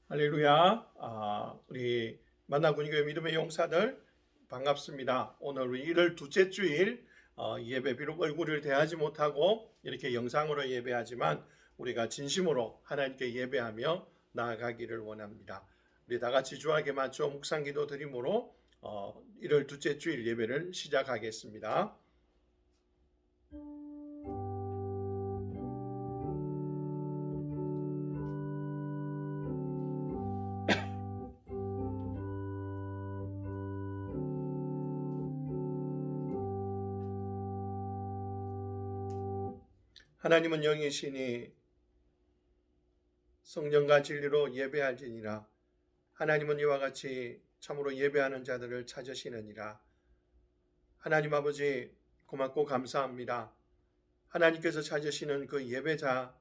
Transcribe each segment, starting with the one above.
할렐루야. 우리 만나군교회 믿음의 용사들 반갑습니다. 오늘 우리 1월 둘째 주일 예배, 비록 얼굴을 대하지 못하고 이렇게 영상으로 예배하지만 우리가 진심으로 하나님께 예배하며 나아가기를 원합니다. 우리 다 같이 주하게 맞춰 묵상기도 드림으로 1월 둘째 주일 예배를 시작하겠습니다. 하나님은 영이시니 성령과 진리로 예배할지니라. 하나님은 이와 같이 참으로 예배하는 자들을 찾으시느니라. 하나님 아버지 고맙고 감사합니다. 하나님께서 찾으시는 그 예배자,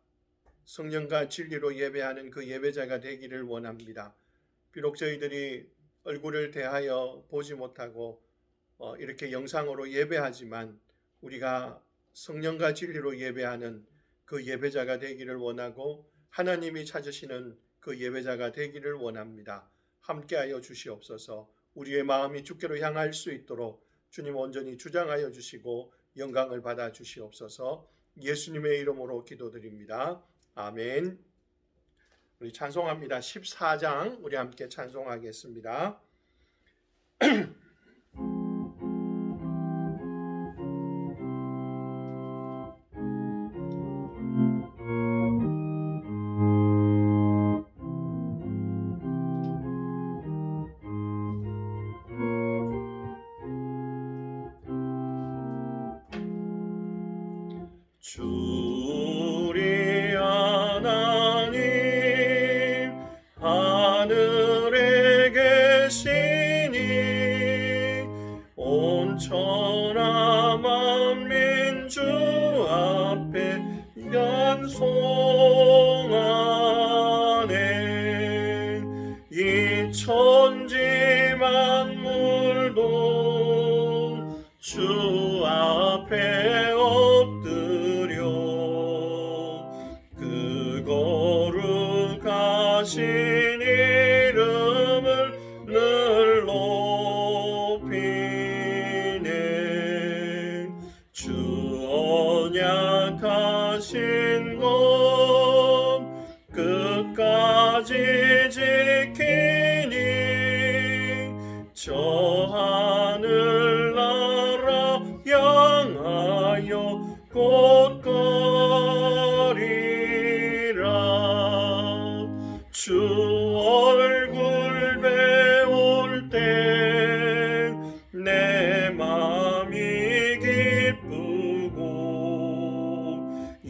성령과 진리로 예배하는 그 예배자가 되기를 원합니다. 비록 저희들이 얼굴을 대하여 보지 못하고 이렇게 영상으로 예배하지만 우리가 성령과 진리로 예배하는 그 예배자가 되기를 원하고 하나님이 찾으시는 그 예배자가 되기를 원합니다. 함께하여 주시옵소서. 우리의 마음이 주께로 향할 수 있도록 주님 온전히 주장하여 주시고 영광을 받아 주시옵소서. 예수님의 이름으로 기도드립니다. 아멘. 우리 찬송합니다. 14장 우리 함께 찬송하겠습니다. 주리 하나님 하늘에 계시니 온 천하 만민 주 앞에 연송하네. 이 천지 만물도 주 앞에 엎드려 그 거룩하신 이름을 늘 높이네. 주 언약하신 것 끝까지 지키니 저 하늘나라 향하여 곧거리라. 주 얼굴 배울 때 내 맘이 기쁘고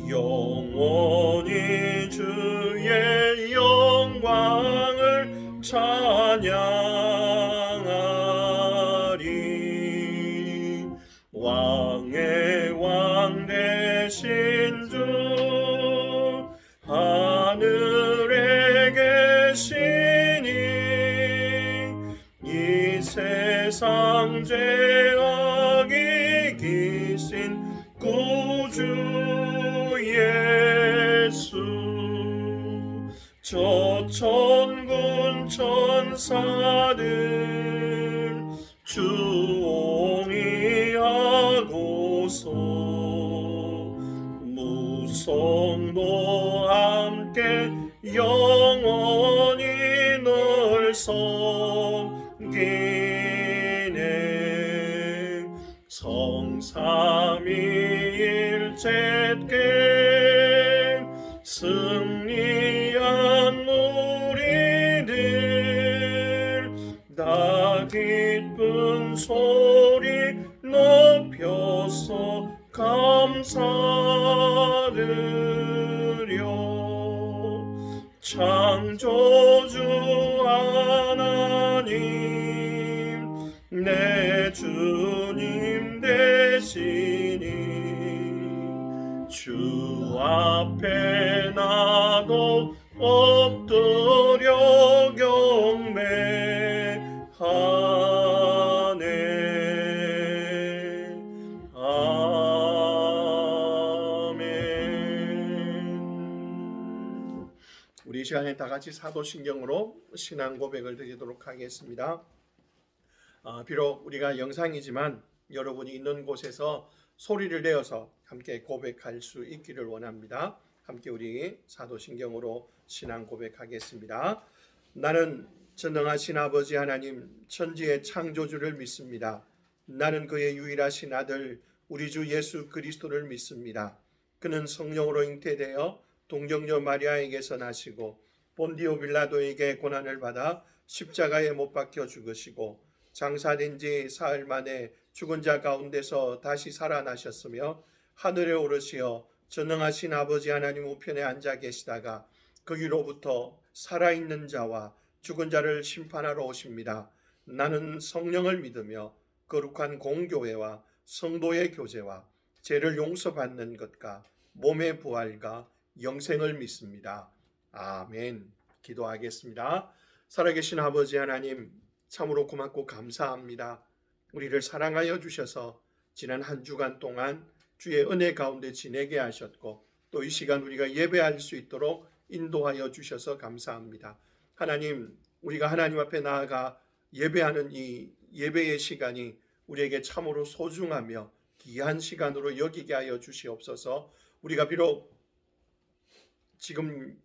영원히 주의 영광을 찬양하리. 왕의 왕 되신 주 하늘에 계시니 이 세상 죄악 이기신 구주 예수. 저 천군 천사들 주옹이하고서 무성도 함께 영원히 늘 섬기네. 성삼위일체께 승리한 우리들 다 기쁜 소리 높여서 감사드려. 창조주 하나님 내 주님 되시니 주 앞에 나도 엎드려 경배하네. 아멘. 우리 이 시간에 시간에 다 같이 사도신경으로 신앙 고백을 드리도록 하겠습니다. 비록 우리가 영상이지만 여러분이 있는 곳에서 소리를 내어서 함께 고백할 수 있기를 원합니다. 함께 우리 사도신경으로 신앙 고백하겠습니다. 나는 전능하신 아버지 하나님 천지의 창조주를 믿습니다. 나는 그의 유일하신 아들 우리 주 예수 그리스도를 믿습니다. 그는 성령으로 잉태되어 동정녀 마리아에게서 나시고 본디오 빌라도에게 고난을 받아 십자가에 못 박혀 죽으시고 장사된 지 사흘 만에 죽은 자 가운데서 다시 살아나셨으며 하늘에 오르시어 전능하신 아버지 하나님 우편에 앉아 계시다가 거기로부터 살아있는 자와 죽은 자를 심판하러 오십니다. 나는 성령을 믿으며 거룩한 공교회와 성도의 교제와 죄를 용서받는 것과 몸의 부활과 영생을 믿습니다. 아멘. 기도하겠습니다. 살아계신 아버지 하나님 참으로 고맙고 감사합니다. 우리를 사랑하여 주셔서 지난 한 주간 동안 주의 은혜 가운데 지내게 하셨고 또 이 시간 우리가 예배할 수 있도록 인도하여 주셔서 감사합니다. 하나님, 우리가 하나님 앞에 나아가 예배하는 이 예배의 시간이 우리에게 참으로 소중하며 귀한 시간으로 여기게 하여 주시옵소서. 우리가 비록 지금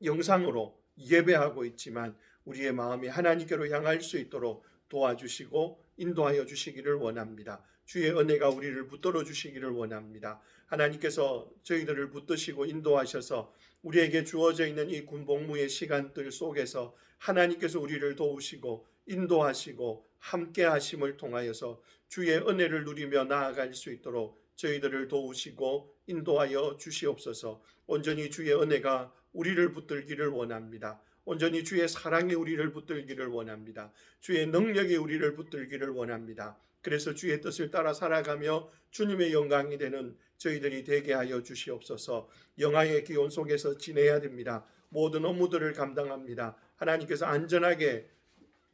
영상으로 예배하고 있지만 우리의 마음이 하나님께로 향할 수 있도록 도와주시고 인도하여 주시기를 원합니다. 주의 은혜가 우리를 붙들어 주시기를 원합니다. 하나님께서 저희들을 붙드시고 인도하셔서 우리에게 주어져 있는 이 군복무의 시간들 속에서 하나님께서 우리를 도우시고 인도하시고 함께 하심을 통하여서 주의 은혜를 누리며 나아갈 수 있도록 저희들을 도우시고 인도하여 주시옵소서. 온전히 주의 은혜가 우리를 붙들기를 원합니다. 온전히 주의 사랑이 우리를 붙들기를 원합니다. 주의 능력이 우리를 붙들기를 원합니다. 그래서 주의 뜻을 따라 살아가며 주님의 영광이 되는 저희들이 되게 하여 주시옵소서. 영화의 기온 속에서 지내야 됩니다. 모든 업무들을 감당합니다. 하나님께서 안전하게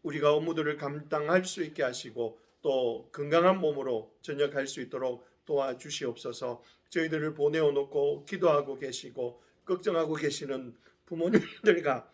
우리가 업무들을 감당할 수 있게 하시고 또 건강한 몸으로 전역할 수 있도록 도와주시옵소서. 저희들을 보내어 놓고 기도하고 계시고 걱정하고 계시는 부모님들과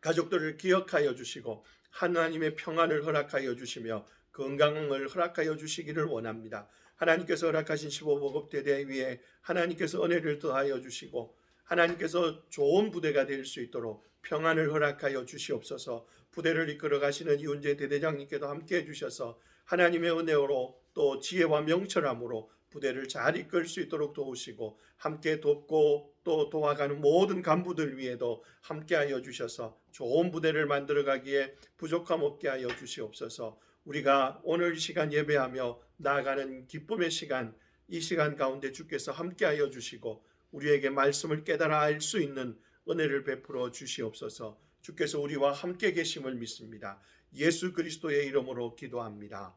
가족들을 기억하여 주시고 하나님의 평안을 허락하여 주시며 건강을 허락하여 주시기를 원합니다. 하나님께서 허락하신 15복업 대대 위에 하나님께서 은혜를 더하여 주시고 하나님께서 좋은 부대가 될 수 있도록 평안을 허락하여 주시옵소서. 부대를 이끌어 가시는 이훈재 대대장님께도 함께해 주셔서 하나님의 은혜로 또 지혜와 명철함으로 부대를 잘 이끌 수 있도록 도우시고 함께 돕고 또 도와가는 모든 간부들 위에도 함께하여 주셔서 좋은 부대를 만들어가기에 부족함 없게 하여 주시옵소서. 우리가 오늘 이 시간 예배하며 나아가는 기쁨의 시간, 이 시간 가운데 주께서 함께하여 주시고 우리에게 말씀을 깨달아 알 수 있는 은혜를 베풀어 주시옵소서. 주께서 우리와 함께 계심을 믿습니다. 예수 그리스도의 이름으로 기도합니다.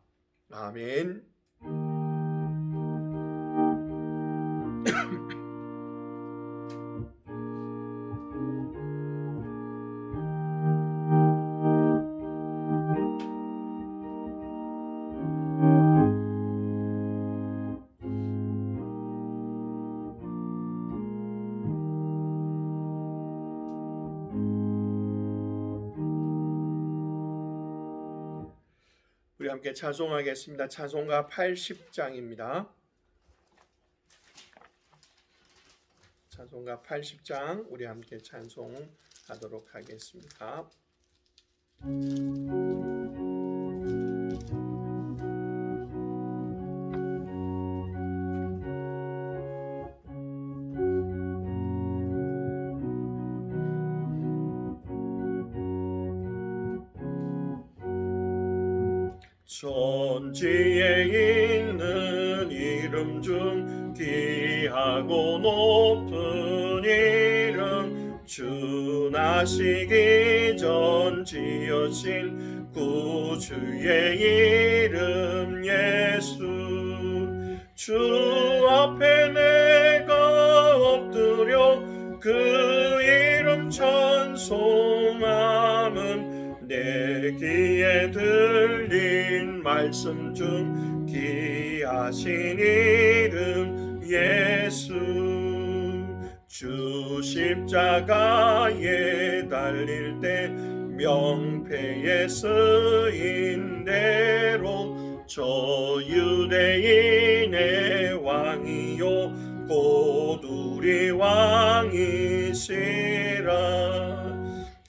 아멘. 우리 함께 찬송하겠습니다. 찬송가 80장입니다. 찬송가 80장 우리 함께 찬송하도록 하겠습니다. 천지에 있는 이름 중 귀하고 높은 이름 주 나시기 전 지으신 구주의 이름 예수 주 앞에 내가 엎드려 그 이름 찬송함은 내 귀에 들린 말씀 중 귀하신 이름 예수 주 십자가에 달릴 때 명패에 쓰인 대로 저 유대인의 왕이요 곧 우리 왕이시라.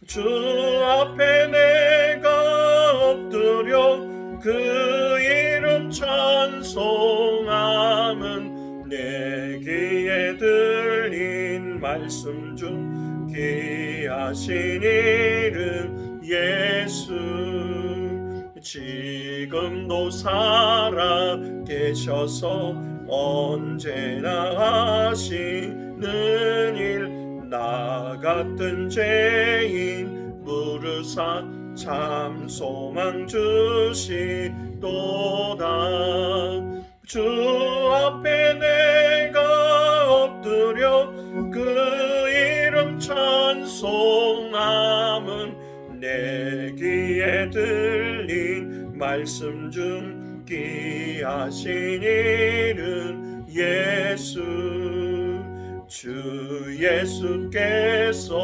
주 앞에 내가 엎드려 그 이름 찬송함은 내 귀에 들린 말씀 중 귀하신 이름 예수. 지금도 살아 계셔서 언제나 하시는 일 나 같은 죄인 부르사 참 소망 주시도다. 주 앞에 내가 엎드려 그 이름 찬송함은 내 귀에 들린 말씀 중 귀하신 이름 예수. 주 예수께서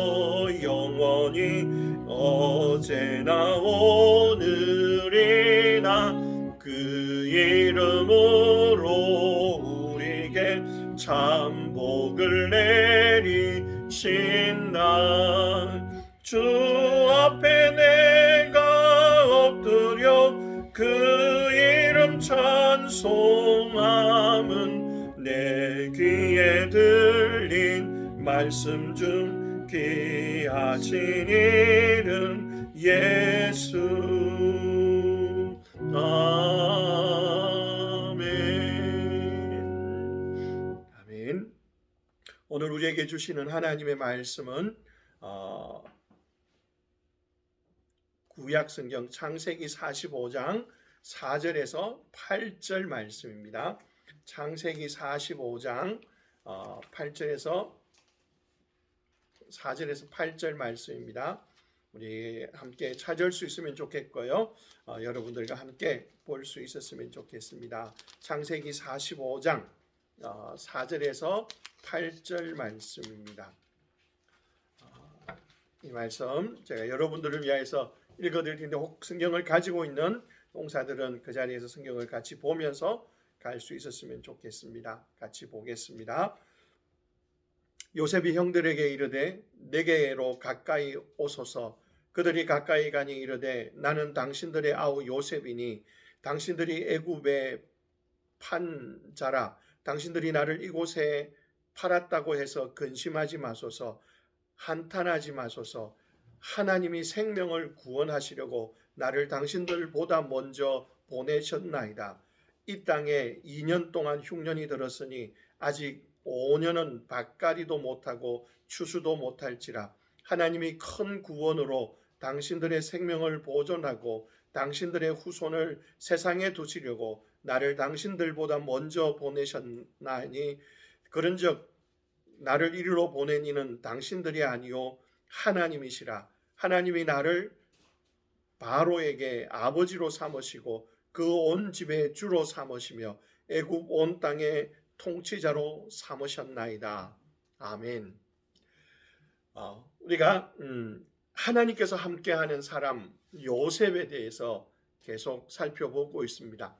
영원히 어제나 오늘이나 그 이름으로 우리에게 참 복을 내리신다. 주 앞에 내가 엎드려 그 이름 찬송함은 내 귀에 들린 말씀 중 귀하신 이름 예수. 아멘. 아멘. 오늘 우리에게 주시는 하나님의 말씀은 구약성경 창세기 45장 4절에서 8절 말씀입니다. 창세기 45장 8절에서 4절에서 8절 말씀입니다. 우리 함께 찾을 수 있으면 좋겠고요. 여러분들과 함께 볼 수 있었으면 좋겠습니다. 창세기 45장 4절에서 8절 말씀입니다. 이 말씀 제가 여러분들을 위해서 읽어드릴 텐데 혹 성경을 가지고 있는 용사들은 그 자리에서 성경을 같이 보면서 갈 수 있었으면 좋겠습니다. 같이 보겠습니다. 요셉이 형들에게 이르되 내게로 가까이 오소서. 그들이 가까이 가니 이르되 나는 당신들의 아우 요셉이니 당신들이 애굽에 판 자라. 당신들이 나를 이곳에 팔았다고 해서 근심하지 마소서. 한탄하지 마소서. 하나님이 생명을 구원하시려고 나를 당신들보다 먼저 보내셨나이다. 이 땅에 2년 동안 흉년이 들었으니 아직 5년은 밭갈이도 못하고 추수도 못할지라. 하나님이 큰 구원으로 당신들의 생명을 보존하고 당신들의 후손을 세상에 두시려고 나를 당신들보다 먼저 보내셨나니 그런즉 나를 이리로 보낸 이는 당신들이 아니요 하나님이시라. 하나님이 나를 바로에게 아버지로 삼으시고 그 온 집의 주로 삼으시며 애굽 온 땅의 통치자로 삼으셨나이다. 아멘. 우리가 하나님께서 함께하는 사람 요셉에 대해서 계속 살펴보고 있습니다.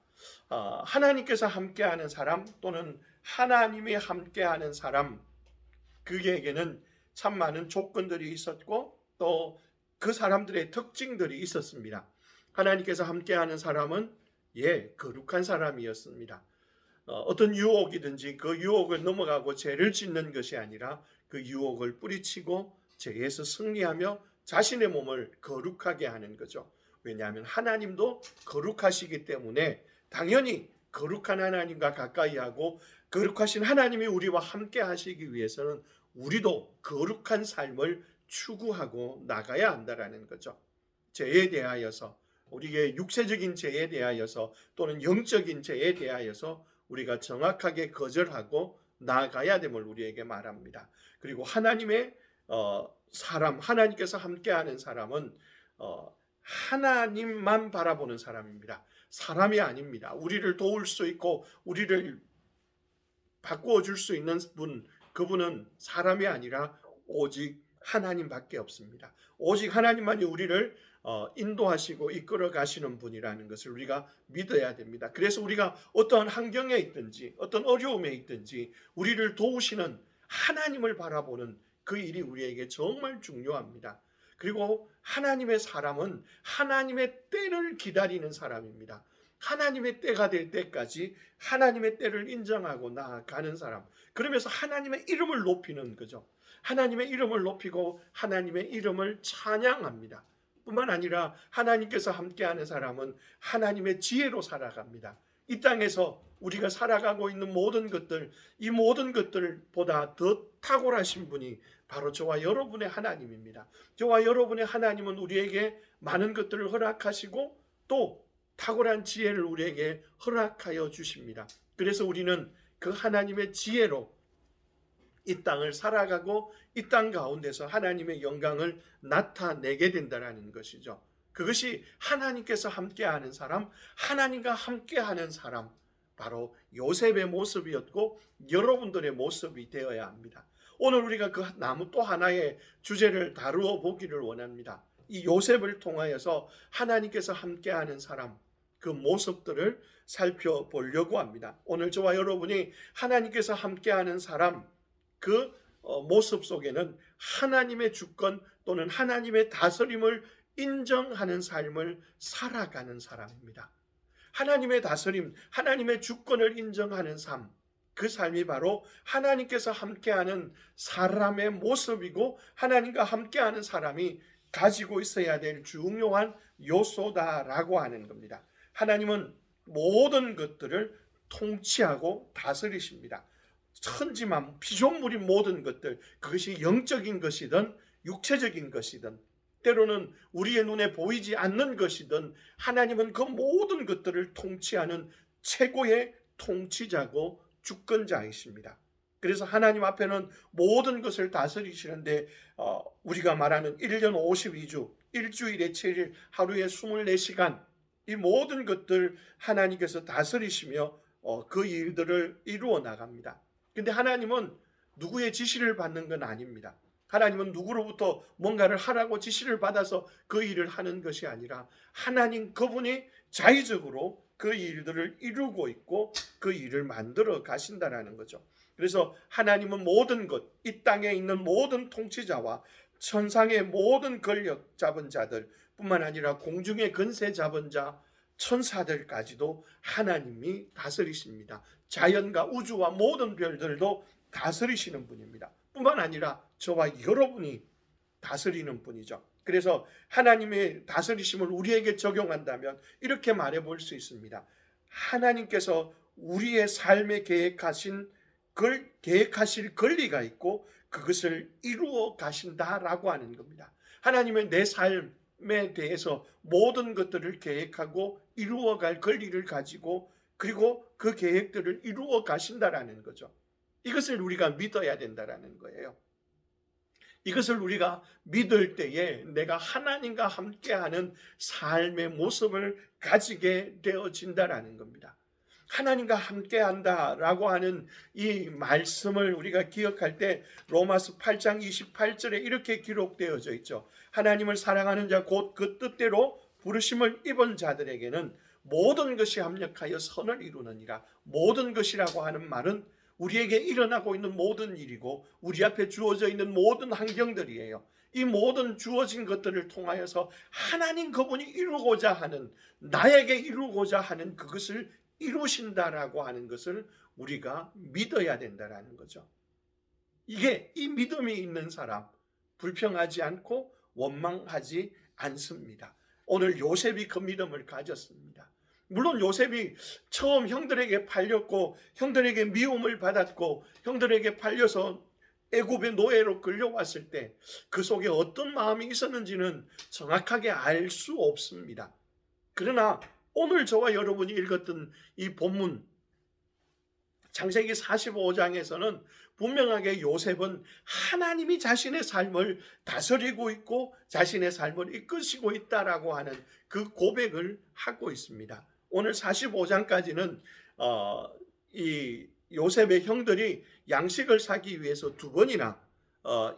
하나님께서 함께하는 사람 또는 하나님이 함께하는 사람, 그에게는 참 많은 조건들이 있었고 또 그 사람들의 특징들이 있었습니다. 하나님께서 함께하는 사람은 거룩한 사람이었습니다. 어떤 유혹이든지 그 유혹을 넘어가고 죄를 짓는 것이 아니라 그 유혹을 뿌리치고 죄에서 승리하며 자신의 몸을 거룩하게 하는 거죠. 왜냐하면 하나님도 거룩하시기 때문에 당연히 거룩한 하나님과 가까이 하고 거룩하신 하나님이 우리와 함께 하시기 위해서는 우리도 거룩한 삶을 추구하고 나가야 한다라는 거죠. 죄에 대하여서, 우리의 육체적인 죄에 대하여서 또는 영적인 죄에 대하여서 우리가 정확하게 거절하고 나아가야 됨을 우리에게 말합니다. 그리고 하나님의 사람, 하나님께서 함께하는 사람은 하나님만 바라보는 사람입니다. 사람이 아닙니다. 우리를 도울 수 있고 우리를 바꾸어 줄 수 있는 분, 그분은 사람이 아니라 오직 하나님밖에 없습니다. 오직 하나님만이 우리를 인도하시고 이끌어 가시는 분이라는 것을 우리가 믿어야 됩니다. 그래서 우리가 어떠한 환경에 있든지 어떤 어려움에 있든지 우리를 도우시는 하나님을 바라보는 그 일이 우리에게 정말 중요합니다. 그리고 하나님의 사람은 하나님의 때를 기다리는 사람입니다. 하나님의 때가 될 때까지 하나님의 때를 인정하고 나아가는 사람. 그러면서 하나님의 이름을 높이는 거죠. 하나님의 이름을 높이고 하나님의 이름을 찬양합니다. 뿐만 아니라 하나님께서 함께하는 사람은 하나님의 지혜로 살아갑니다. 이 땅에서 우리가 살아가고 있는 모든 것들, 이 모든 것들보다 더 탁월하신 분이 바로 저와 여러분의 하나님입니다. 저와 여러분의 하나님은 우리에게 많은 것들을 허락하시고 또 탁월한 지혜를 우리에게 허락하여 주십니다. 그래서 우리는 그 하나님의 지혜로 이 땅을 살아가고 이 땅 가운데서 하나님의 영광을 나타내게 된다는 것이죠. 그것이 하나님께서 함께하는 사람, 하나님과 함께하는 사람, 바로 요셉의 모습이었고 여러분들의 모습이 되어야 합니다. 오늘 우리가 그 나무 또 하나의 주제를 다루어 보기를 원합니다. 이 요셉을 통하여서 하나님께서 함께하는 사람, 그 모습들을 살펴보려고 합니다. 오늘 저와 여러분이 하나님께서 함께하는 사람, 그 모습 속에는 하나님의 주권 또는 하나님의 다스림을 인정하는 삶을 살아가는 사람입니다. 하나님의 다스림, 하나님의 주권을 인정하는 삶, 그 삶이 바로 하나님께서 함께하는 사람의 모습이고 하나님과 함께하는 사람이 가지고 있어야 될 중요한 요소다라고 하는 겁니다. 하나님은 모든 것들을 통치하고 다스리십니다. 천지만 피조물인 모든 것들, 그것이 영적인 것이든 육체적인 것이든 때로는 우리의 눈에 보이지 않는 것이든 하나님은 그 모든 것들을 통치하는 최고의 통치자고 주권자이십니다. 그래서 하나님 앞에는 모든 것을 다스리시는데 우리가 말하는 1년 52주, 일주일에 7일, 하루에 24시간 이 모든 것들 하나님께서 다스리시며 그 일들을 이루어 나갑니다. 근데 하나님은 누구의 지시를 받는 건 아닙니다. 하나님은 누구로부터 뭔가를 하라고 지시를 받아서 그 일을 하는 것이 아니라 하나님 그분이 자의적으로 그 일들을 이루고 있고 그 일을 만들어 가신다라는 거죠. 그래서 하나님은 모든 것, 이 땅에 있는 모든 통치자와 천상의 모든 권력 잡은 자들 뿐만 아니라 공중의 근세 잡은 자, 천사들까지도 하나님이 다스리십니다. 자연과 우주와 모든 별들도 다스리시는 분입니다. 뿐만 아니라 저와 여러분이 다스리는 분이죠. 그래서 하나님의 다스리심을 우리에게 적용한다면 이렇게 말해볼 수 있습니다. 하나님께서 우리의 삶에 계획하실 권리가 있고 그것을 이루어 가신다라고 하는 겁니다. 하나님은 내 삶에 대해서 모든 것들을 계획하고 이루어갈 권리를 가지고 그리고 그 계획들을 이루어 가신다라는 거죠. 이것을 우리가 믿어야 된다라는 거예요. 이것을 우리가 믿을 때에 내가 하나님과 함께하는 삶의 모습을 가지게 되어진다라는 겁니다. 하나님과 함께한다라고 하는 이 말씀을 우리가 기억할 때 로마서 8장 28절에 이렇게 기록되어져 있죠. 하나님을 사랑하는 자 곧 그 뜻대로 부르심을 입은 자들에게는 모든 것이 합력하여 선을 이루느니라. 모든 것이라고 하는 말은 우리에게 일어나고 있는 모든 일이고 우리 앞에 주어져 있는 모든 환경들이에요. 이 모든 주어진 것들을 통하여서 하나님 그분이 이루고자 하는, 나에게 이루고자 하는 그것을 이루신다라고 하는 것을 우리가 믿어야 된다라는 거죠. 이게 이 믿음이 있는 사람, 불평하지 않고 원망하지 않습니다. 오늘 요셉이 그 믿음을 가졌습니다. 물론 요셉이 처음 형들에게 팔렸고 형들에게 미움을 받았고 형들에게 팔려서 애굽의 노예로 끌려왔을 때 그 속에 어떤 마음이 있었는지는 정확하게 알 수 없습니다. 그러나 오늘 저와 여러분이 읽었던 이 본문 창세기 45장에서는 분명하게 요셉은 하나님이 자신의 삶을 다스리고 있고 자신의 삶을 이끄시고 있다라고 하는 그 고백을 하고 있습니다. 오늘 45장까지는 이 요셉의 형들이 양식을 사기 위해서 두 번이나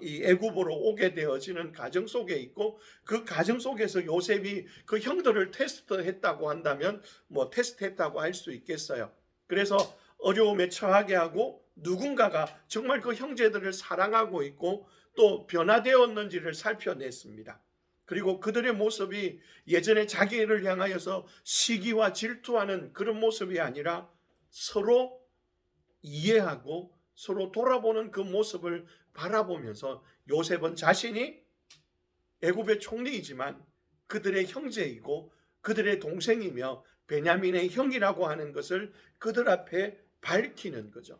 이 애굽으로 오게 되어지는 가정 속에 있고, 그 가정 속에서 요셉이 그 형들을 테스트했다고 한다면 뭐 테스트했다고 할 수 있겠어요. 그래서 어려움에 처하게 하고, 누군가가 정말 그 형제들을 사랑하고 있고 또 변화되었는지를 살펴냈습니다. 그리고 그들의 모습이 예전에 자기를 향하여서 시기와 질투하는 그런 모습이 아니라 서로 이해하고 서로 돌아보는 그 모습을 바라보면서, 요셉은 자신이 애굽의 총리이지만 그들의 형제이고 그들의 동생이며 베냐민의 형이라고 하는 것을 그들 앞에 밝히는 거죠.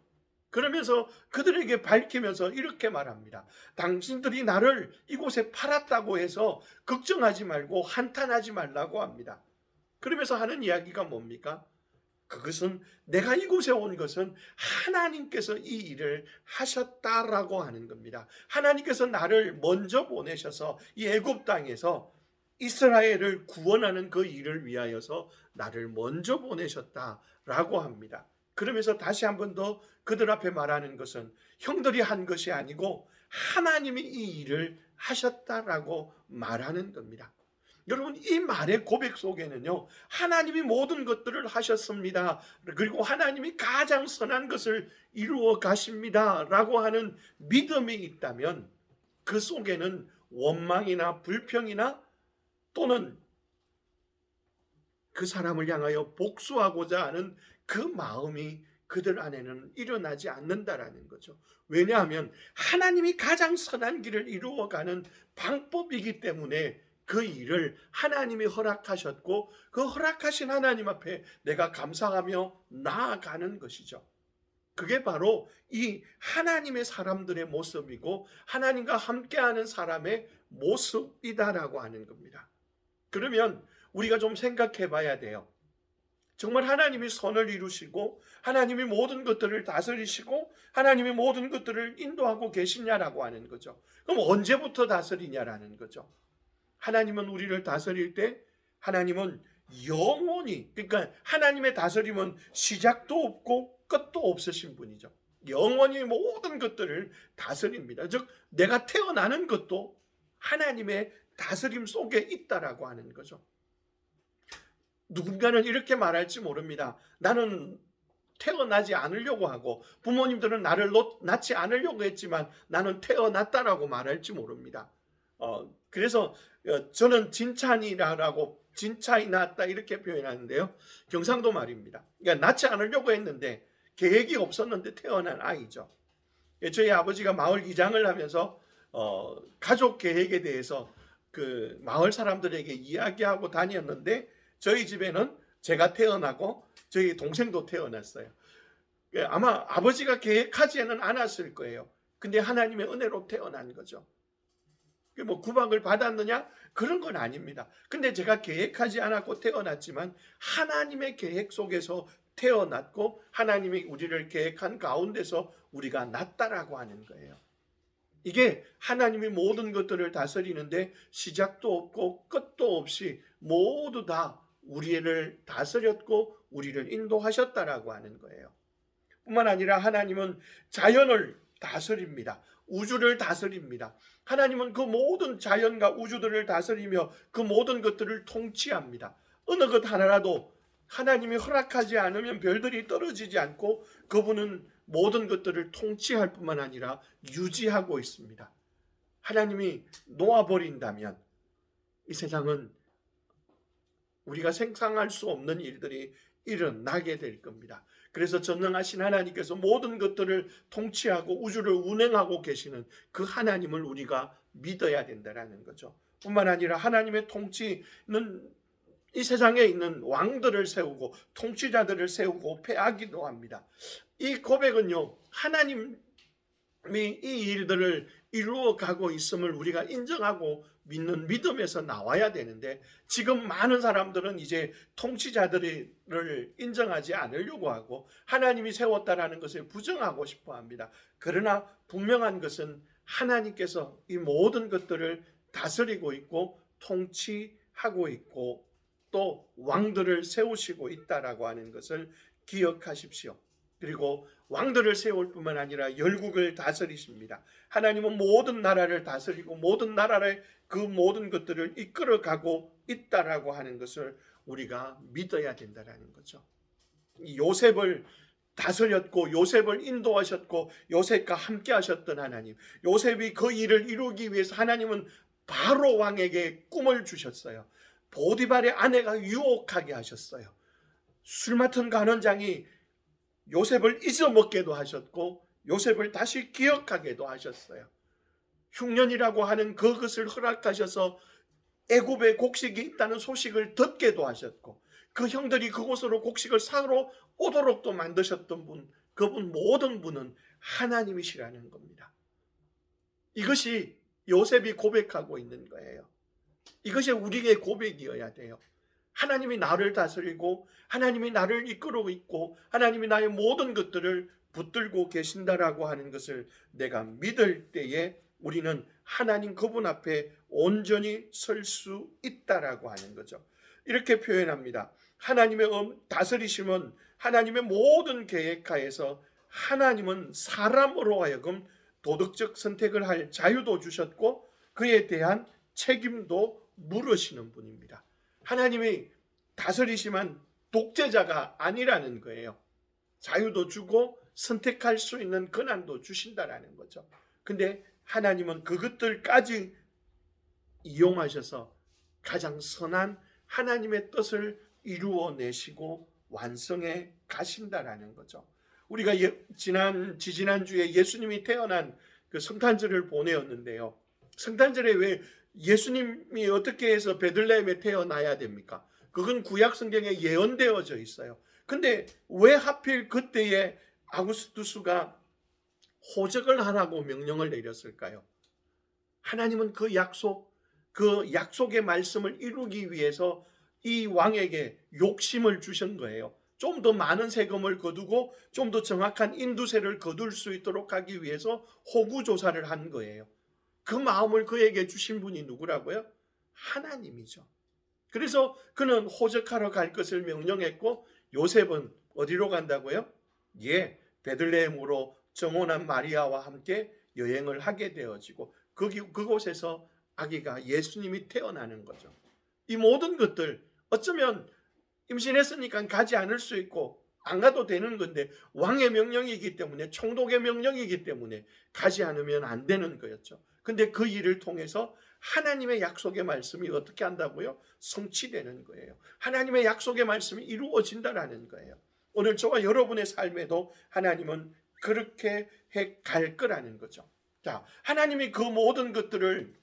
그러면서 그들에게 밝히면서 이렇게 말합니다. 당신들이 나를 이곳에 팔았다고 해서 걱정하지 말고 한탄하지 말라고 합니다. 그러면서 하는 이야기가 뭡니까? 그것은, 내가 이곳에 온 것은 하나님께서 이 일을 하셨다라고 하는 겁니다. 하나님께서 나를 먼저 보내셔서 이 애굽 땅에서 이스라엘을 구원하는 그 일을 위하여서 나를 먼저 보내셨다라고 합니다. 그러면서 다시 한 번 더 그들 앞에 말하는 것은 형들이 한 것이 아니고 하나님이 이 일을 하셨다라고 말하는 겁니다. 여러분, 이 말의 고백 속에는요, 하나님이 모든 것들을 하셨습니다, 그리고 하나님이 가장 선한 것을 이루어 가십니다 라고 하는 믿음이 있다면, 그 속에는 원망이나 불평이나 또는 그 사람을 향하여 복수하고자 하는 그 마음이 그들 안에는 일어나지 않는다라는 거죠. 왜냐하면 하나님이 가장 선한 길을 이루어가는 방법이기 때문에 그 일을 하나님이 허락하셨고, 그 허락하신 하나님 앞에 내가 감사하며 나아가는 것이죠. 그게 바로 이 하나님의 사람들의 모습이고 하나님과 함께하는 사람의 모습이다라고 하는 겁니다. 그러면 우리가 좀 생각해 봐야 돼요. 정말 하나님이 선을 이루시고 하나님이 모든 것들을 다스리시고 하나님이 모든 것들을 인도하고 계시냐라고 하는 거죠. 그럼 언제부터 다스리냐라는 거죠. 하나님은 우리를 다스릴 때, 하나님은 영원히, 그러니까 하나님의 다스림은 시작도 없고 끝도 없으신 분이죠. 영원히 모든 것들을 다스립니다. 즉 내가 태어나는 것도 하나님의 다스림 속에 있다라고 하는 거죠. 누군가는 이렇게 말할지 모릅니다. 나는 태어나지 않으려고 하고 부모님들은 나를 낳지 않으려고 했지만 나는 태어났다라고 말할지 모릅니다. 그래서 저는 진차이 낳았다 이렇게 표현하는데요. 경상도 말입니다. 그러니까 낳지 않으려고 했는데 계획이 없었는데 태어난 아이죠. 저희 아버지가 마을 이장을 하면서 가족 계획에 대해서 그 마을 사람들에게 이야기하고 다녔는데, 저희 집에는 제가 태어나고 저희 동생도 태어났어요. 아마 아버지가 계획하지는 않았을 거예요. 근데 하나님의 은혜로 태어난 거죠. 뭐 구박을 받았느냐? 그런 건 아닙니다. 근데 제가 계획하지 않았고 태어났지만 하나님의 계획 속에서 태어났고 하나님이 우리를 계획한 가운데서 우리가 났다라고 하는 거예요. 이게 하나님이 모든 것들을 다스리는데 시작도 없고 끝도 없이 모두 다 우리를 다스렸고 우리를 인도하셨다라고 하는 거예요. 뿐만 아니라 하나님은 자연을 다스립니다. 우주를 다스립니다. 하나님은 그 모든 자연과 우주들을 다스리며 그 모든 것들을 통치합니다. 어느 것 하나라도 하나님이 허락하지 않으면 별들이 떨어지지 않고 그분은 모든 것들을 통치할 뿐만 아니라 유지하고 있습니다. 하나님이 놓아버린다면 이 세상은 우리가 상상할 수 없는 일들이 일어나게 될 겁니다. 그래서 전능하신 하나님께서 모든 것들을 통치하고 우주를 운행하고 계시는 그 하나님을 우리가 믿어야 된다는 거죠. 뿐만 아니라 하나님의 통치는 이 세상에 있는 왕들을 세우고 통치자들을 세우고 패하기도 합니다. 이 고백은요, 하나님이 이 일들을 이루어 가고 있음을 우리가 인정하고 믿는 믿음에서 나와야 되는데, 지금 많은 사람들은 이제 통치자들을 인정하지 않으려고 하고 하나님이 세웠다라는 것을 부정하고 싶어 합니다. 그러나 분명한 것은 하나님께서 이 모든 것들을 다스리고 있고 통치하고 있고 또 왕들을 세우시고 있다라고 하는 것을 기억하십시오. 그리고 왕들을 세울 뿐만 아니라 열국을 다스리십니다. 하나님은 모든 나라를 다스리고 모든 나라의 그 모든 것들을 이끌어가고 있다라고 하는 것을 우리가 믿어야 된다라는 거죠. 요셉을 다스렸고 요셉을 인도하셨고 요셉과 함께 하셨던 하나님, 요셉이 그 일을 이루기 위해서 하나님은 바로 왕에게 꿈을 주셨어요. 보디발의 아내가 유혹하게 하셨어요. 술 맡은 간원장이 요셉을 잊어먹게도 하셨고 요셉을 다시 기억하게도 하셨어요. 흉년이라고 하는 그것을 허락하셔서 애굽에 곡식이 있다는 소식을 듣게도 하셨고 그 형들이 그곳으로 곡식을 사러 오도록도 만드셨던 분, 그분 모든 분은 하나님이시라는 겁니다. 이것이 요셉이 고백하고 있는 거예요. 이것이 우리의 고백이어야 돼요. 하나님이 나를 다스리고 하나님이 나를 이끌고 있고 하나님이 나의 모든 것들을 붙들고 계신다라고 하는 것을 내가 믿을 때에 우리는 하나님 그분 앞에 온전히 설 수 있다라고 하는 거죠. 이렇게 표현합니다. 하나님의 다스리심은 하나님의 모든 계획하에서 하나님은 사람으로 하여금 도덕적 선택을 할 자유도 주셨고 그에 대한 책임도 물으시는 분입니다. 하나님이 다스리시면 독재자가 아니라는 거예요. 자유도 주고 선택할 수 있는 권한도 주신다라는 거죠. 근데 하나님은 그것들까지 이용하셔서 가장 선한 하나님의 뜻을 이루어내시고 완성해 가신다라는 거죠. 우리가 지난주에 예수님이 태어난 그 성탄절을 보내었는데요. 성탄절에 왜 예수님이 어떻게 해서 베들레헴에 태어나야 됩니까? 그건 구약 성경에 예언되어져 있어요. 근데 왜 하필 그때에 아구스투스가 호적을 하라고 명령을 내렸을까요? 하나님은 그 약속의 말씀을 이루기 위해서 이 왕에게 욕심을 주신 거예요. 좀 더 많은 세금을 거두고 좀 더 정확한 인두세를 거둘 수 있도록 하기 위해서 호구 조사를 한 거예요. 그 마음을 그에게 주신 분이 누구라고요? 하나님이죠. 그래서 그는 호적하러 갈 것을 명령했고 요셉은 어디로 간다고요? 베들레헴으로 정혼한 마리아와 함께 여행을 하게 되어지고 그곳에서 아기가 예수님이 태어나는 거죠. 이 모든 것들 어쩌면 임신했으니까 가지 않을 수 있고 안 가도 되는 건데 왕의 명령이기 때문에 총독의 명령이기 때문에 가지 않으면 안 되는 거였죠. 근데 그 일을 통해서 하나님의 약속의 말씀이 어떻게 한다고요? 성취되는 거예요. 하나님의 약속의 말씀이 이루어진다라는 거예요. 오늘 저와 여러분의 삶에도 하나님은 그렇게 해 갈 거라는 거죠. 자, 하나님이 그 모든 것들을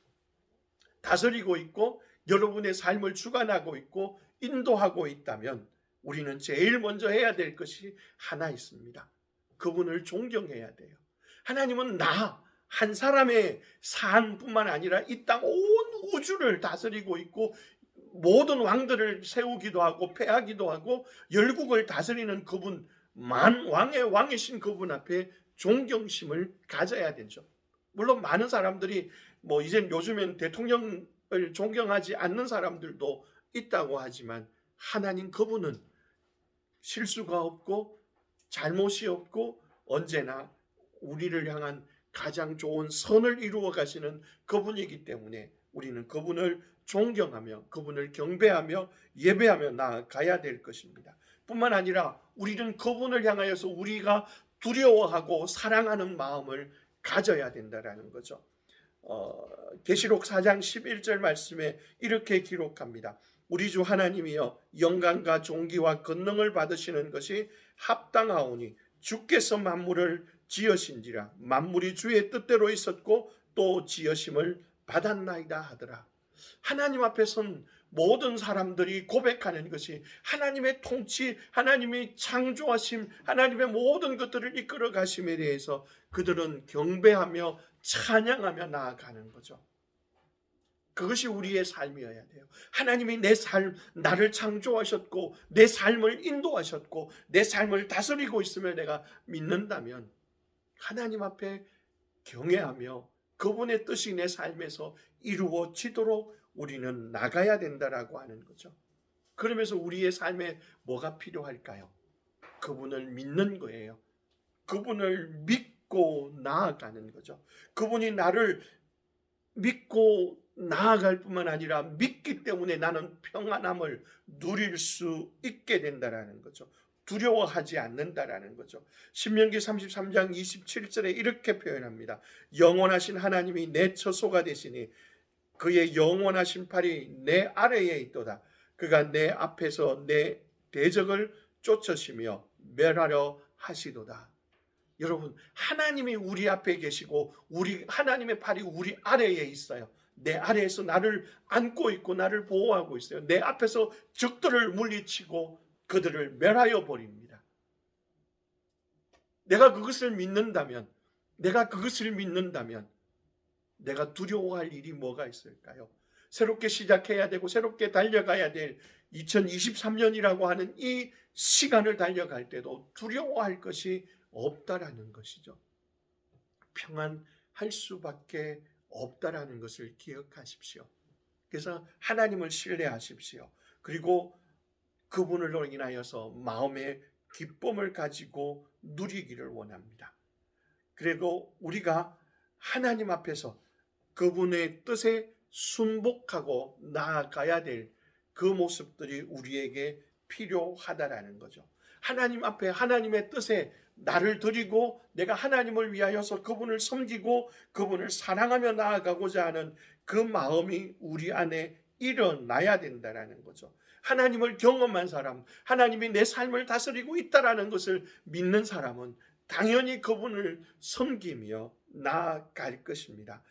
다스리고 있고 여러분의 삶을 주관하고 있고 인도하고 있다면 우리는 제일 먼저 해야 될 것이 하나 있습니다. 그분을 존경해야 돼요. 하나님은 나 한 사람의 삶뿐만 아니라 이 땅 온 우주를 다스리고 있고 모든 왕들을 세우기도 하고 패하기도 하고 열국을 다스리는 그분, 왕의 왕이신 그분 앞에 존경심을 가져야 되죠. 물론 많은 사람들이 이제 요즘엔 대통령을 존경하지 않는 사람들도 있다고 하지만 하나님 그분은 실수가 없고 잘못이 없고 언제나 우리를 향한 가장 좋은 선을 이루어 가시는 그분이기 때문에 우리는 그분을 존경하며 그분을 경배하며 예배하며 나아가야 될 것입니다. 뿐만 아니라 우리는 그분을 향하여서 우리가 두려워하고 사랑하는 마음을 가져야 된다라는 거죠. 계시록 4장 11절 말씀에 이렇게 기록합니다. 우리 주 하나님이여 영광과 존귀와 권능을 받으시는 것이 합당하오니 주께서 만물을 지으신지라 만물이 주의 뜻대로 있었고 또 지으심을 받았나이다 하더라. 하나님 앞에 선 모든 사람들이 고백하는 것이 하나님의 통치, 하나님의 창조하심, 하나님의 모든 것들을 이끌어 가심에 대해서 그들은 경배하며 찬양하며 나아가는 거죠. 그것이 우리의 삶이어야 돼요. 하나님이 나를 창조하셨고 내 삶을 인도하셨고 내 삶을 다스리고 있음을 내가 믿는다면 하나님 앞에 경외하며 그분의 뜻이 내 삶에서 이루어지도록 우리는 나가야 된다라고 하는 거죠. 그러면서 우리의 삶에 뭐가 필요할까요? 그분을 믿는 거예요. 그분을 믿고 나아가는 거죠. 그분이 나를 믿고 나아갈 뿐만 아니라 믿기 때문에 나는 평안함을 누릴 수 있게 된다라는 거죠. 두려워하지 않는다라는 거죠. 신명기 33장 27절에 이렇게 표현합니다. 영원하신 하나님이 내 처소가 되시니 그의 영원하신 팔이 내 아래에 있도다. 그가 내 앞에서 내 대적을 쫓으시며 멸하려 하시도다. 여러분, 하나님이 우리 앞에 계시고 하나님의 팔이 우리 아래에 있어요. 내 아래에서 나를 안고 있고 나를 보호하고 있어요. 내 앞에서 적들을 물리치고 그들을 멸하여 버립니다. 내가 그것을 믿는다면 내가 두려워할 일이 뭐가 있을까요? 새롭게 시작해야 되고 새롭게 달려가야 될 2023년이라고 하는 이 시간을 달려갈 때도 두려워할 것이 없다라는 것이죠. 평안할 수밖에 없다라는 것을 기억하십시오. 그래서 하나님을 신뢰하십시오. 그리고 그분으로 인하여서 마음의 기쁨을 가지고 누리기를 원합니다. 그리고 우리가 하나님 앞에서 그분의 뜻에 순복하고 나아가야 될 그 모습들이 우리에게 필요하다라는 거죠. 하나님 앞에 하나님의 뜻에 나를 드리고 내가 하나님을 위하여서 그분을 섬기고 그분을 사랑하며 나아가고자 하는 그 마음이 우리 안에 일어나야 된다라는 거죠. 하나님을 경험한 사람, 하나님이 내 삶을 다스리고 있다라는 것을 믿는 사람은 당연히 그분을 섬기며 나아갈 것입니다.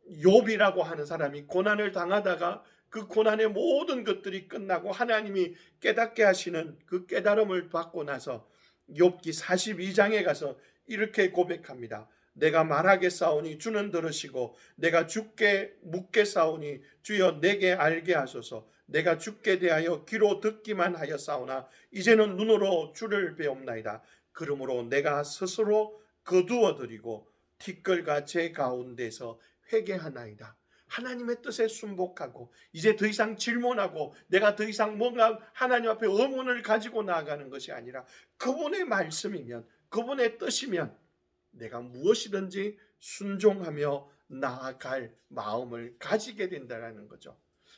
욥이라고 하는 사람이 고난을 당하다가 그 고난의 모든 것들이 끝나고 하나님이 깨닫게 하시는 그 깨달음을 받고 나서 욥기 42장에 가서 이렇게 고백합니다. 내가 말하겠사오니 주는 들으시고 내가 주께 묻겠사오니 주여 내게 알게 하소서. 내가 주께 대하여 귀로 듣기만 하였사오나 이제는 눈으로 주를 배옵나이다. 그러므로 내가 스스로 거두어드리고 티끌과 제 가운데서 회개하나이다. 하나님의 뜻에 순복하고 이제 더 이상 질문하고 내가 더 이상 뭔가 하나님 앞에 의문을 가지고 나아가는 것이 아니라 그분의 말씀이면 그분의 뜻이면 내가 무엇이든지 순종하며 나아갈 마음을 가지게 된다는 거죠.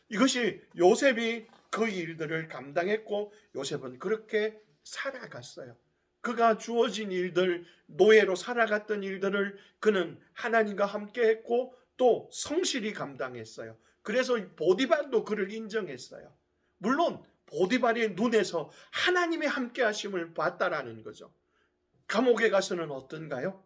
이것이 요셉이 그 일들을 감당했고 요셉은 그렇게 살아갔어요. 그가 주어진 일들, 노예로 살아갔던 일들을 그는 하나님과 함께 했고 또 성실히 감당했어요. 그래서 보디발도 그를 인정했어요. 물론 보디발의 눈에서 하나님의 함께 하심을 봤다라는 거죠. 감옥에 가서는 어떤가요?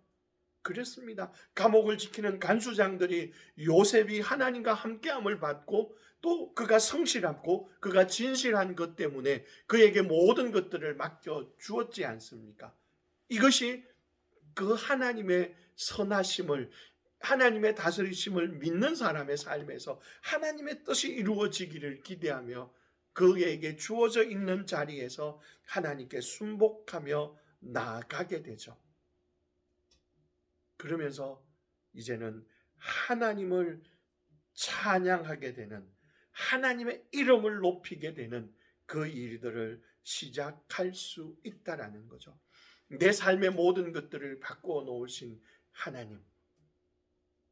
그랬습니다. 감옥을 지키는 간수장들이 요셉이 하나님과 함께함을 받고 또 그가 성실하고 그가 진실한 것 때문에 그에게 모든 것들을 맡겨 주었지 않습니까? 이것이 그 하나님의 선하심을 하나님의 다스리심을 믿는 사람의 삶에서 하나님의 뜻이 이루어지기를 기대하며 그에게 주어져 있는 자리에서 하나님께 순복하며 나아가게 되죠. 그러면서 이제는 하나님을 찬양하게 되는 하나님의 이름을 높이게 되는 그 일들을 시작할 수 있다라는 거죠. 내 삶의 모든 것들을 바꾸어 놓으신 하나님,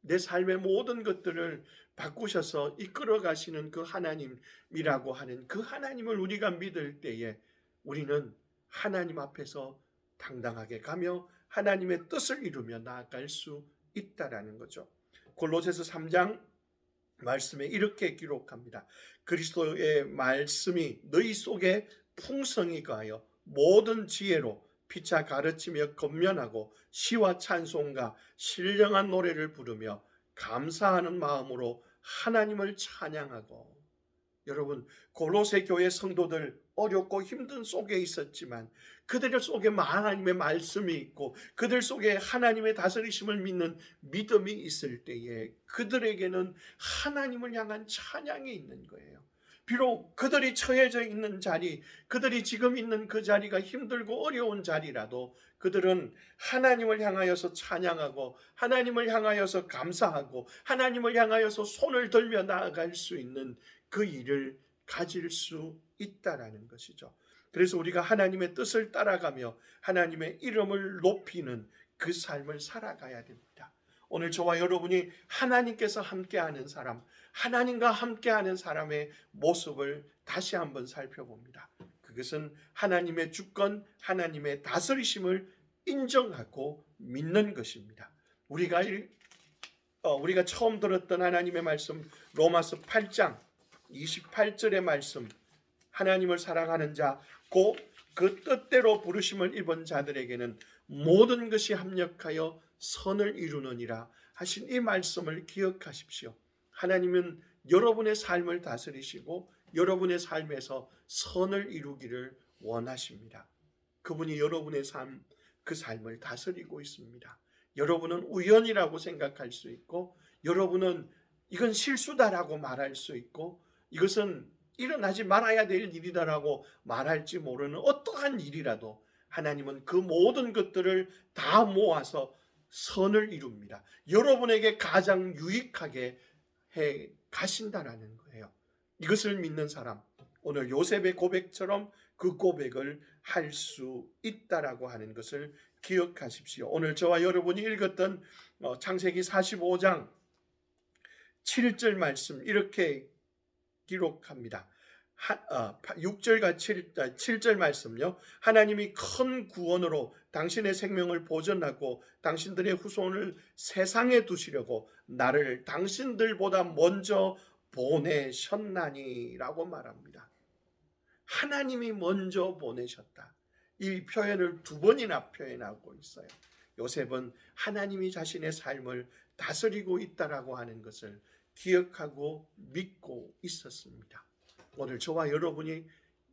내 삶의 모든 것들을 바꾸셔서 이끌어 가시는 그 하나님이라고 하는 그 하나님을 우리가 믿을 때에 우리는 하나님 앞에서 당당하게 가며 하나님의 뜻을 이루며 나아갈 수 있다라는 거죠. 골로새서 3장 말씀에 이렇게 기록합니다. 그리스도의 말씀이 너희 속에 풍성히 가하여 모든 지혜로 피차 가르치며 권면하고 시와 찬송과 신령한 노래를 부르며 감사하는 마음으로 하나님을 찬양하고. 여러분, 골로새 교회 성도들 어렵고 힘든 속에 있었지만 그들 속에 하나님의 말씀이 있고 그들 속에 하나님의 다스리심을 믿는 믿음이 있을 때에 그들에게는 하나님을 향한 찬양이 있는 거예요. 비록 그들이 처해져 있는 자리, 그들이 지금 있는 그 자리가 힘들고 어려운 자리라도 그들은 하나님을 향하여서 찬양하고 하나님을 향하여서 감사하고 하나님을 향하여서 손을 들며 나아갈 수 있는 그 일을 가질 수 있다라는 것이죠. 그래서 우리가 하나님의 뜻을 따라가며 하나님의 이름을 높이는 그 삶을 살아가야 됩니다. 오늘 저와 여러분이 하나님께서 함께하는 사람, 하나님과 함께하는 사람의 모습을 다시 한번 살펴봅니다. 그것은 하나님의 주권, 하나님의 다스리심을 인정하고 믿는 것입니다. 우리가 처음 들었던 하나님의 말씀, 로마서 8장 28절의 말씀, 하나님을 사랑하는 자, 곧 그 뜻대로 부르심을 입은 자들에게는 모든 것이 합력하여 선을 이루느니라 하신 이 말씀을 기억하십시오. 하나님은 여러분의 삶을 다스리시고 여러분의 삶에서 선을 이루기를 원하십니다. 그분이 여러분의 삶, 그 삶을 다스리고 있습니다. 여러분은 우연이라고 생각할 수 있고, 여러분은 이건 실수다라고 말할 수 있고, 이것은 일어나지 말아야 될 일이다라고 말할지 모르는 어떠한 일이라도 하나님은 그 모든 것들을 다 모아서 선을 이룹니다. 여러분에게 가장 유익하게 해 가신다라는 거예요. 이것을 믿는 사람, 오늘 요셉의 고백처럼 그 고백을 할 수 있다라고 하는 것을 기억하십시오. 오늘 저와 여러분이 읽었던 창세기 45장 7절 말씀 이렇게 기록합니다. 6절과 7절 말씀요. 하나님이 큰 구원으로 당신의 생명을 보존하고 당신들의 후손을 세상에 두시려고 나를 당신들보다 먼저 보내셨나니라고 말합니다. 하나님이 먼저 보내셨다. 이 표현을 두 번이나 표현하고 있어요. 요셉은 하나님이 자신의 삶을 다스리고 있다라고 하는 것을 기억하고 믿고 있었습니다. 오늘 저와 여러분이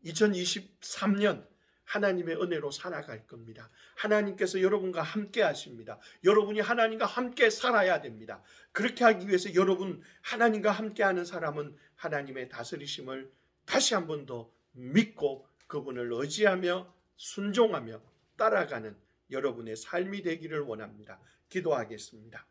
2023년 하나님의 은혜로 살아갈 겁니다. 하나님께서 여러분과 함께 하십니다. 여러분이 하나님과 함께 살아야 됩니다. 그렇게 하기 위해서 여러분 하나님과 함께하는 사람은 하나님의 다스리심을 다시 한 번 더 믿고 그분을 의지하며 순종하며 따라가는 여러분의 삶이 되기를 원합니다. 기도하겠습니다.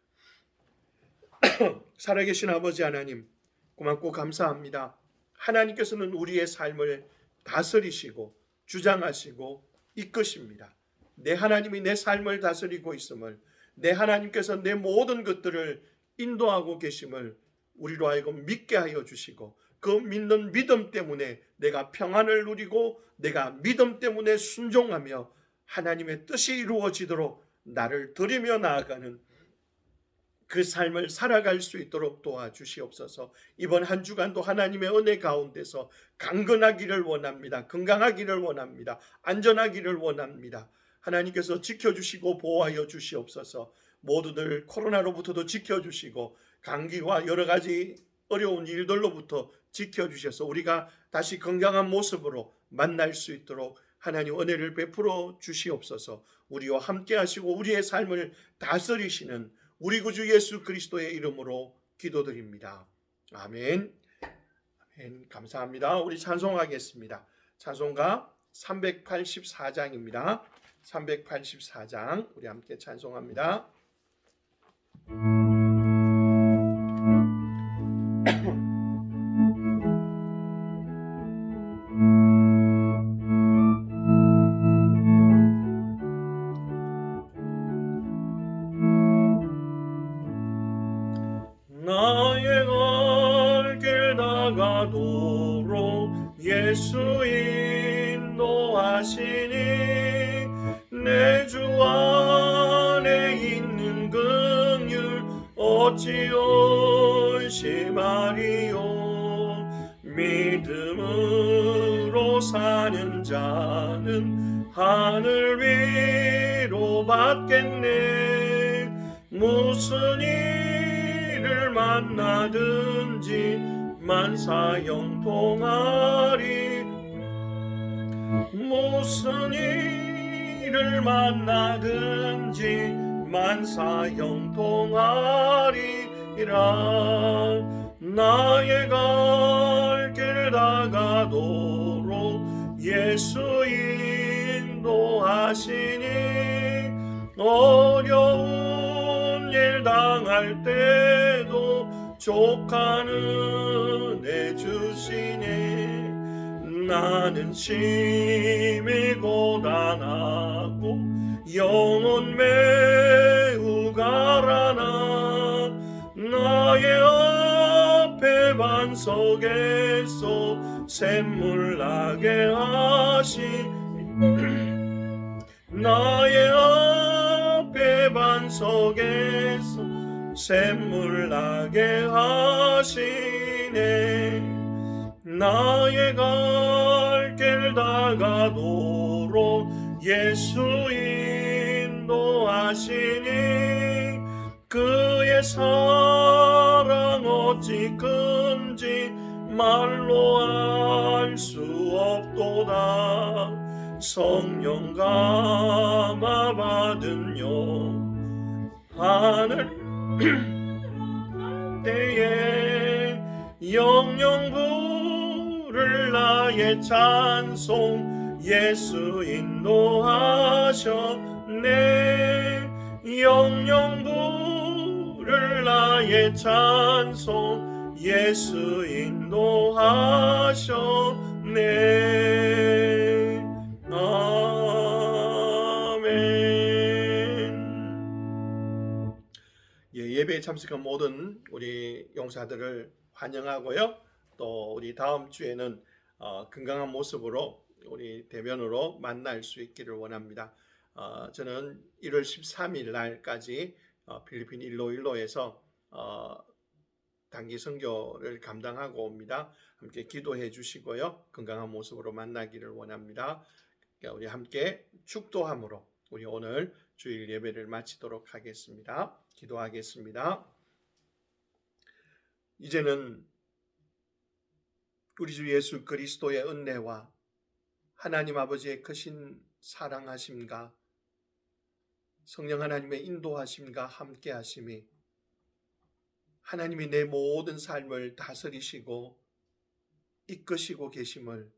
살아계신 아버지 하나님, 고맙고 감사합니다. 하나님께서는 우리의 삶을 다스리시고 주장하시고 이끄십니다. 내 하나님이 내 삶을 다스리고 있음을, 내 하나님께서 내 모든 것들을 인도하고 계심을 우리로 하여금 믿게 하여 주시고, 그 믿는 믿음 때문에 내가 평안을 누리고 내가 믿음 때문에 순종하며 하나님의 뜻이 이루어지도록 나를 드리며 나아가는 그 삶을 살아갈 수 있도록 도와주시옵소서. 이번 한 주간도 하나님의 은혜 가운데서 강건하기를 원합니다. 건강하기를 원합니다. 안전하기를 원합니다. 하나님께서 지켜주시고 보호하여 주시옵소서. 모두들 코로나로부터도 지켜주시고 감기와 여러 가지 어려운 일들로부터 지켜주셔서 우리가 다시 건강한 모습으로 만날 수 있도록 하나님 은혜를 베풀어 주시옵소서. 우리와 함께 하시고 우리의 삶을 다스리시는 우리 구주 예수 그리스도의 이름으로 기도드립니다. 아멘. 아멘. 감사합니다. 우리 찬송하겠습니다. 찬송가 384장입니다. 384장 우리 함께 찬송합니다. 나의 갈 길 다가도록 예수 인도하시니 내 주 안에 있는 긍휼 어찌 의심하리요. 믿음으로 사는 자는 하늘 위로 받겠네. 무슨 일을 만나든지 만사형통하리. 무슨 일을 만나든지 만사형통하리라. 나의 갈 길 다가도록 예수 인도하시니 어려운 일 당할 때도 족한 은혜 주시네. 나는 심히 고단하고 영혼 매우 가라나 나의 앞에 반석에서 샘물 나게 나의 앞에 반석에서 샘물 나게 하시네 나의 갈 길 다가도록 예수 인도하시니 그의 사랑 어찌 큰지 말로 알 수 없도다 성령 감화 받은 영 하늘 때에 영영 부를 나의 찬송 예수 인도하셨네 영영 부를 나의 찬송 예수 인도하셨네 아멘. 예배에 참석한 모든 우리 용사들을 환영하고요. 또 우리 다음 주에는 건강한 모습으로 우리 대면으로 만날 수 있기를 원합니다. 저는 1월 13일 날까지 필리핀 일로일로에서 단기 선교를 감당하고 옵니다. 함께 기도해 주시고요. 건강한 모습으로 만나기를 원합니다. 우리 함께 축도함으로 우리 오늘 주일 예배를 마치도록 하겠습니다. 기도하겠습니다. 이제는 우리 주 예수 그리스도의 은혜와 하나님 아버지의 크신 사랑하심과 성령 하나님의 인도하심과 함께하심이 하나님이 내 모든 삶을 다스리시고 이끄시고 계심을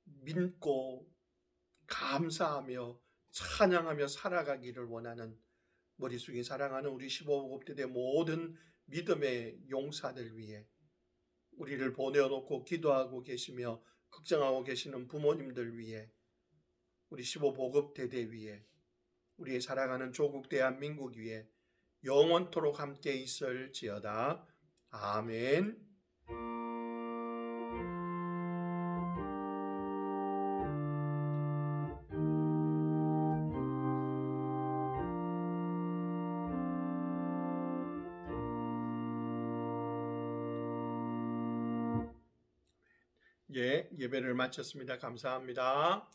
믿고 감사하며 찬양하며 살아가기를 원하는 머리 숙인 사랑하는 우리 15복업대대 모든 믿음의 용사들 위해 우리를 보내어놓고 기도하고 계시며 걱정하고 계시는 부모님들 위해 우리 15복업대대 위해 우리의 사랑하는 조국 대한민국 위해 영원토록 함께 있을지어다. 아멘. 예배를 마쳤습니다. 감사합니다.